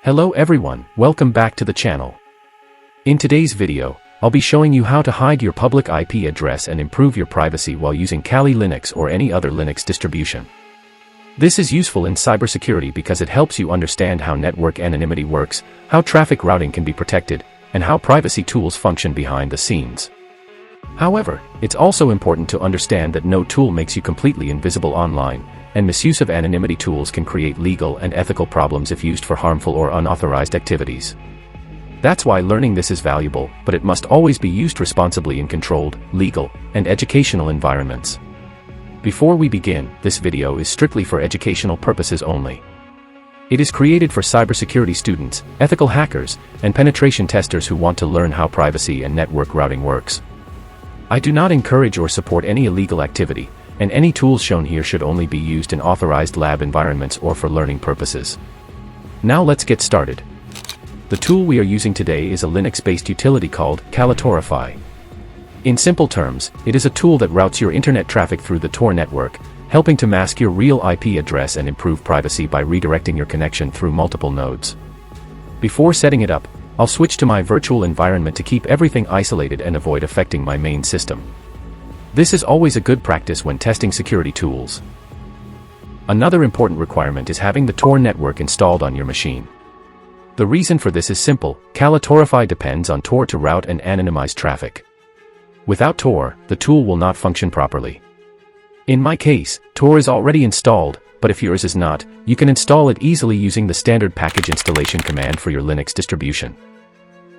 Hello everyone, welcome back to the channel. In today's video, I'll be showing you how to hide your public IP address and improve your privacy while using Kali Linux or any other Linux distribution. This is useful in cybersecurity because it helps you understand how network anonymity works, how traffic routing can be protected, and how privacy tools function behind the scenes. However, it's also important to understand that no tool makes you completely invisible online, and misuse of anonymity tools can create legal and ethical problems if used for harmful or unauthorized activities. That's why learning this is valuable, but it must always be used responsibly in controlled, legal, and educational environments. Before we begin, this video is strictly for educational purposes only. It is created for cybersecurity students, ethical hackers, and penetration testers who want to learn how privacy and network routing works. I do not encourage or support any illegal activity, and any tools shown here should only be used in authorized lab environments or for learning purposes. Now let's get started. The tool we are using today is a Linux-based utility called Kalitorify. In simple terms, it is a tool that routes your internet traffic through the Tor network, helping to mask your real IP address and improve privacy by redirecting your connection through multiple nodes. Before setting it up, I'll switch to my virtual environment to keep everything isolated and avoid affecting my main system. This is always a good practice when testing security tools. Another important requirement is having the Tor network installed on your machine. The reason for this is simple: Kalitorify depends on Tor to route and anonymize traffic. Without Tor, the tool will not function properly. In my case, Tor is already installed, but if yours is not, you can install it easily using the standard package installation command for your Linux distribution.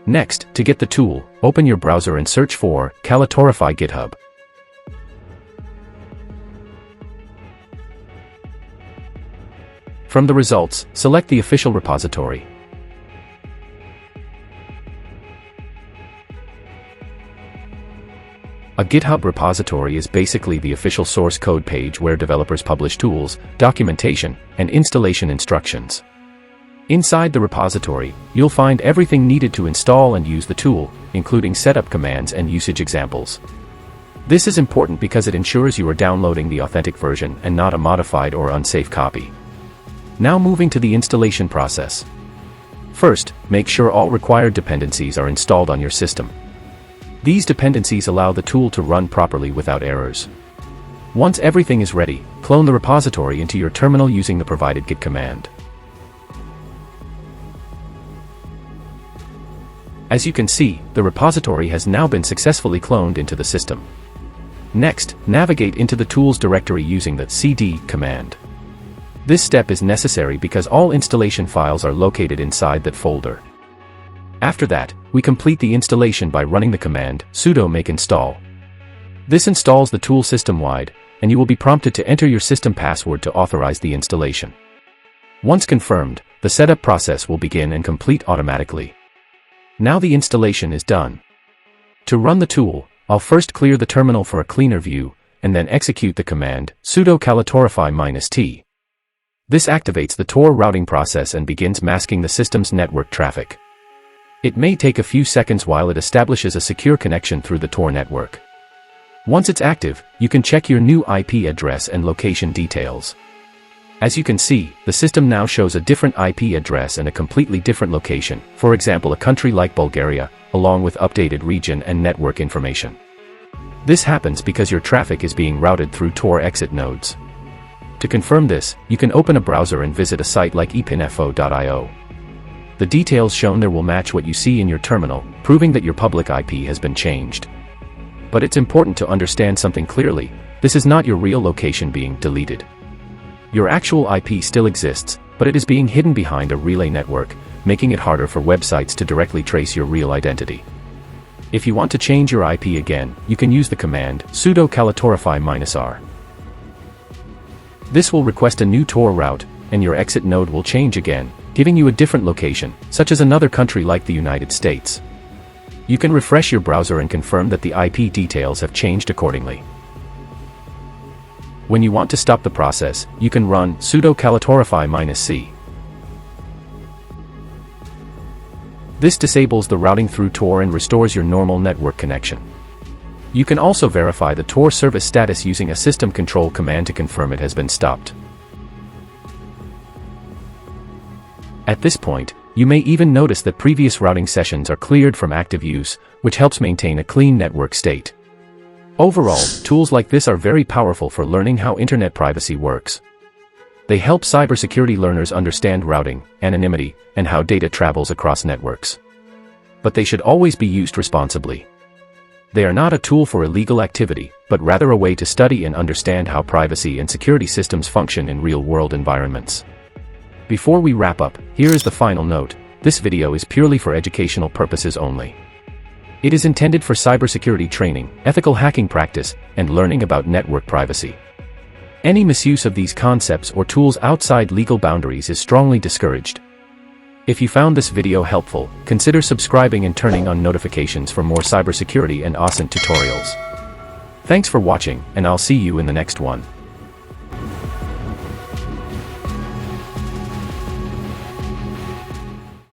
Next, to get the tool, open your browser and search for Kalitorify GitHub. From the results, select the official repository. A GitHub repository is basically the official source code page where developers publish tools, documentation, and installation instructions. Inside the repository, you'll find everything needed to install and use the tool, including setup commands and usage examples. This is important because it ensures you are downloading the authentic version and not a modified or unsafe copy. Now moving to the installation process. First, make sure all required dependencies are installed on your system. These dependencies allow the tool to run properly without errors. Once everything is ready, clone the repository into your terminal using the provided git command. As you can see, the repository has now been successfully cloned into the system. Next, navigate into the tools directory using the cd command. This step is necessary because all installation files are located inside that folder. After that, we complete the installation by running the command sudo make install. This installs the tool system-wide, and you will be prompted to enter your system password to authorize the installation. Once confirmed, the setup process will begin and complete automatically. Now the installation is done. To run the tool, I'll first clear the terminal for a cleaner view, and then execute the command sudo kalitorify -t. This activates the Tor routing process and begins masking the system's network traffic. It may take a few seconds while it establishes a secure connection through the Tor network. Once it's active, you can check your new IP address and location details. As you can see, the system now shows a different IP address and a completely different location, for example a country like Bulgaria, along with updated region and network information. This happens because your traffic is being routed through Tor exit nodes. To confirm this, you can open a browser and visit a site like epinfo.io. The details shown there will match what you see in your terminal, proving that your public IP has been changed. But it's important to understand something clearly: this is not your real location being deleted. Your actual IP still exists, but it is being hidden behind a relay network, making it harder for websites to directly trace your real identity. If you want to change your IP again, you can use the command sudo kalitorify -r. This will request a new Tor route, and your exit node will change again, giving you a different location, such as another country like the United States. You can refresh your browser and confirm that the IP details have changed accordingly. When you want to stop the process, you can run sudo kalitorify -c. This disables the routing through Tor and restores your normal network connection. You can also verify the Tor service status using a system control command to confirm it has been stopped. At this point, You may even notice that previous routing sessions are cleared from active use, which helps maintain a clean network state. Overall, tools like this are very powerful for learning how internet privacy works. They help cybersecurity learners understand routing, anonymity, and how data travels across networks. But they should always be used responsibly. They are not a tool for illegal activity, but rather a way to study and understand how privacy and security systems function in real-world environments. Before we wrap up, here is the final note: this video is purely for educational purposes only. It is intended for cybersecurity training, ethical hacking practice, and learning about network privacy. Any misuse of these concepts or tools outside legal boundaries is strongly discouraged. If you found this video helpful, consider subscribing and turning on notifications for more cybersecurity and OSINT tutorials. Thanks for watching, and I'll see you in the next one.